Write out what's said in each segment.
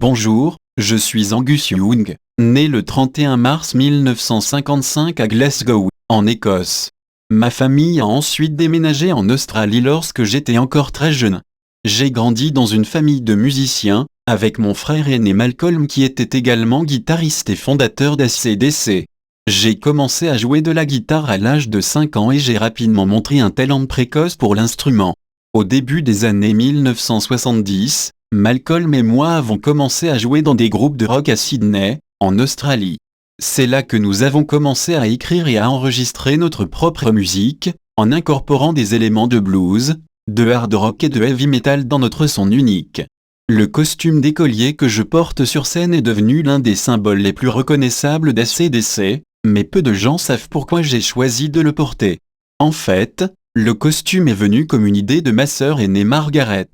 Bonjour, je suis Angus Young, né le 31 mars 1955 à Glasgow, en Écosse. Ma famille a ensuite déménagé en Australie lorsque j'étais encore très jeune. J'ai grandi dans une famille de musiciens, avec mon frère aîné Malcolm qui était également guitariste et fondateur d'AC/DC. J'ai commencé à jouer de la guitare à l'âge de 5 ans et j'ai rapidement montré un talent précoce pour l'instrument. Au début des années 1970, Malcolm et moi avons commencé à jouer dans des groupes de rock à Sydney, en Australie. C'est là que nous avons commencé à écrire et à enregistrer notre propre musique, en incorporant des éléments de blues, de hard rock et de heavy metal dans notre son unique. Le costume d'écolier que je porte sur scène est devenu l'un des symboles les plus reconnaissables d'AC/DC, mais peu de gens savent pourquoi j'ai choisi de le porter. En fait, le costume est venu comme une idée de ma sœur aînée Margaret.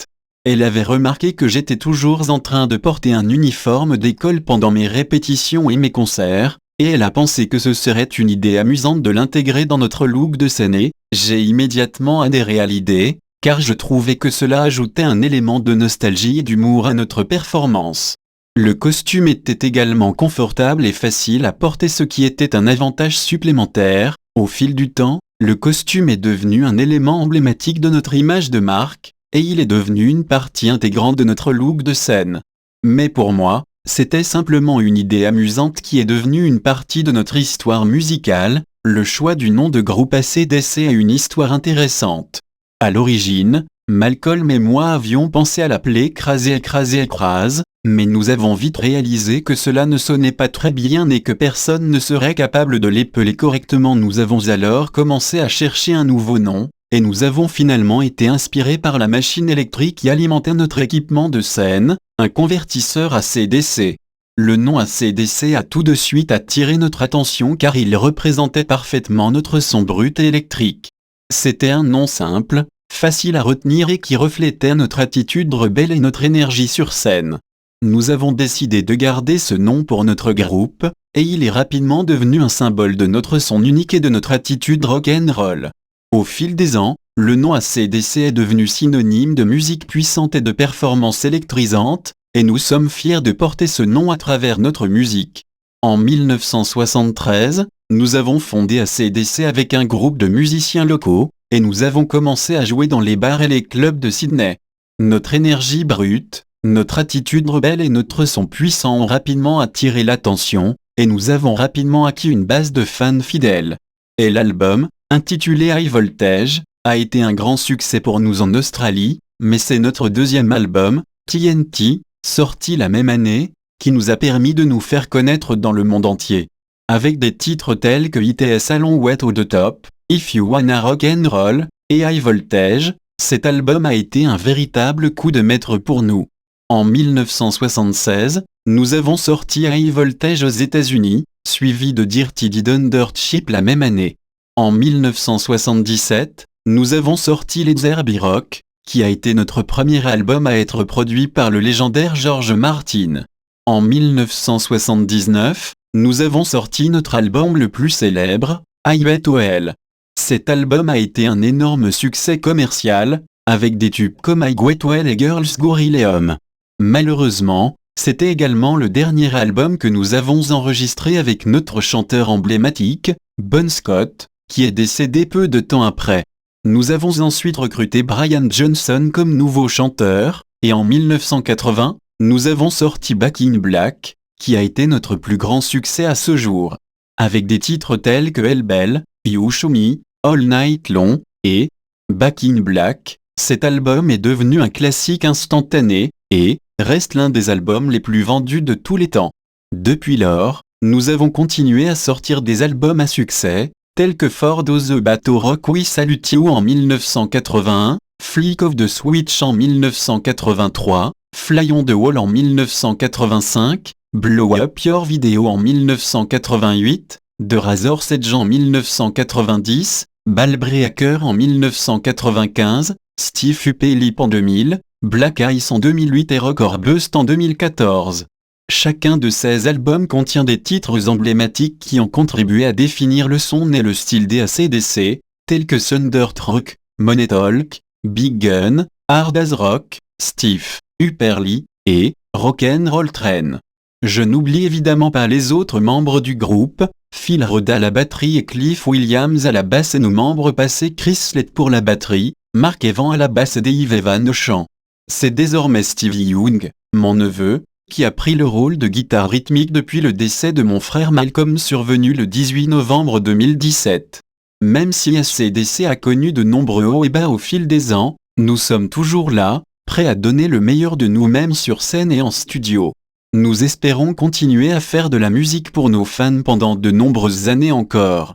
Elle avait remarqué que j'étais toujours en train de porter un uniforme d'école pendant mes répétitions et mes concerts, et elle a pensé que ce serait une idée amusante de l'intégrer dans notre look de scène et j'ai immédiatement adhéré à l'idée, car je trouvais que cela ajoutait un élément de nostalgie et d'humour à notre performance. Le costume était également confortable et facile à porter, ce qui était un avantage supplémentaire. Au fil du temps, le costume est devenu un élément emblématique de notre image de marque, et il est devenu une partie intégrante de notre look de scène. Mais pour moi, c'était simplement une idée amusante qui est devenue une partie de notre histoire musicale. Le choix du nom de groupe AC/DC a une histoire intéressante. À l'origine, Malcolm et moi avions pensé à l'appeler Crazy-Écrase, mais nous avons vite réalisé que cela ne sonnait pas très bien et que personne ne serait capable de l'épeler correctement. Nous avons alors commencé à chercher un nouveau nom, et nous avons finalement été inspirés par la machine électrique qui alimentait notre équipement de scène, un convertisseur AC/DC. Le nom AC/DC a tout de suite attiré notre attention car il représentait parfaitement notre son brut et électrique. C'était un nom simple, facile à retenir et qui reflétait notre attitude rebelle et notre énergie sur scène. Nous avons décidé de garder ce nom pour notre groupe, et il est rapidement devenu un symbole de notre son unique et de notre attitude rock'n'roll. Au fil des ans, le nom AC/DC est devenu synonyme de musique puissante et de performance électrisante, et nous sommes fiers de porter ce nom à travers notre musique. En 1973, nous avons fondé AC/DC avec un groupe de musiciens locaux, et nous avons commencé à jouer dans les bars et les clubs de Sydney. Notre énergie brute, notre attitude rebelle et notre son puissant ont rapidement attiré l'attention, et nous avons rapidement acquis une base de fans fidèles. Et l'album, intitulé High Voltage, a été un grand succès pour nous en Australie, mais c'est notre deuxième album, TNT, sorti la même année, qui nous a permis de nous faire connaître dans le monde entier. Avec des titres tels que ITS Allons Way to the Top, If You Wanna Rock and Roll, et High Voltage, cet album a été un véritable coup de maître pour nous. En 1976, nous avons sorti High Voltage aux États-Unis, suivi de Dirty Didn't Dirt Cheap la même année. En 1977, nous avons sorti Let There Be Rock, qui a été notre premier album à être produit par le légendaire George Martin. En 1979, nous avons sorti notre album le plus célèbre, I Bet OL. Cet album a été un énorme succès commercial, avec des tubes comme I Get Well et Girls Go Rileum. Malheureusement, c'était également le dernier album que nous avons enregistré avec notre chanteur emblématique, Bon Scott, qui est décédé peu de temps après. Nous avons ensuite recruté Brian Johnson comme nouveau chanteur, et en 1980, nous avons sorti Back in Black, qui a été notre plus grand succès à ce jour. Avec des titres tels que Hell Bell, You Show Me, All Night Long, et Back in Black, cet album est devenu un classique instantané, et reste l'un des albums les plus vendus de tous les temps. Depuis lors, nous avons continué à sortir des albums à succès, tels que Ford of the Bateau Rock We Salute You en 1981, Flick of the Switch en 1983, Fly on the Wall en 1985, Blow Up Your Video en 1988, The Razor's Edge en 1990, Ballbreaker en 1995, Steve Upelip en 2000, Black Ice en 2008 et Rock Bust en 2014. Chacun de ces albums contient des titres emblématiques qui ont contribué à définir le son et le style des AC/DC, tels que Thunderstruck, Money Talk, Big Gun, Hard as Rock, Stiff, Upperly, et Rock'n'Roll Train. Je n'oublie évidemment pas les autres membres du groupe, Phil Rudd à la batterie et Cliff Williams à la basse et nos membres passés Chris Slett pour la batterie, Mark Evans à la basse et Dave Evans au chant. C'est désormais Stevie Young, mon neveu, qui a pris le rôle de guitare rythmique depuis le décès de mon frère Malcolm survenu le 18 novembre 2017. Même si AC/DC a connu de nombreux hauts et bas au fil des ans, nous sommes toujours là, prêts à donner le meilleur de nous-mêmes sur scène et en studio. Nous espérons continuer à faire de la musique pour nos fans pendant de nombreuses années encore.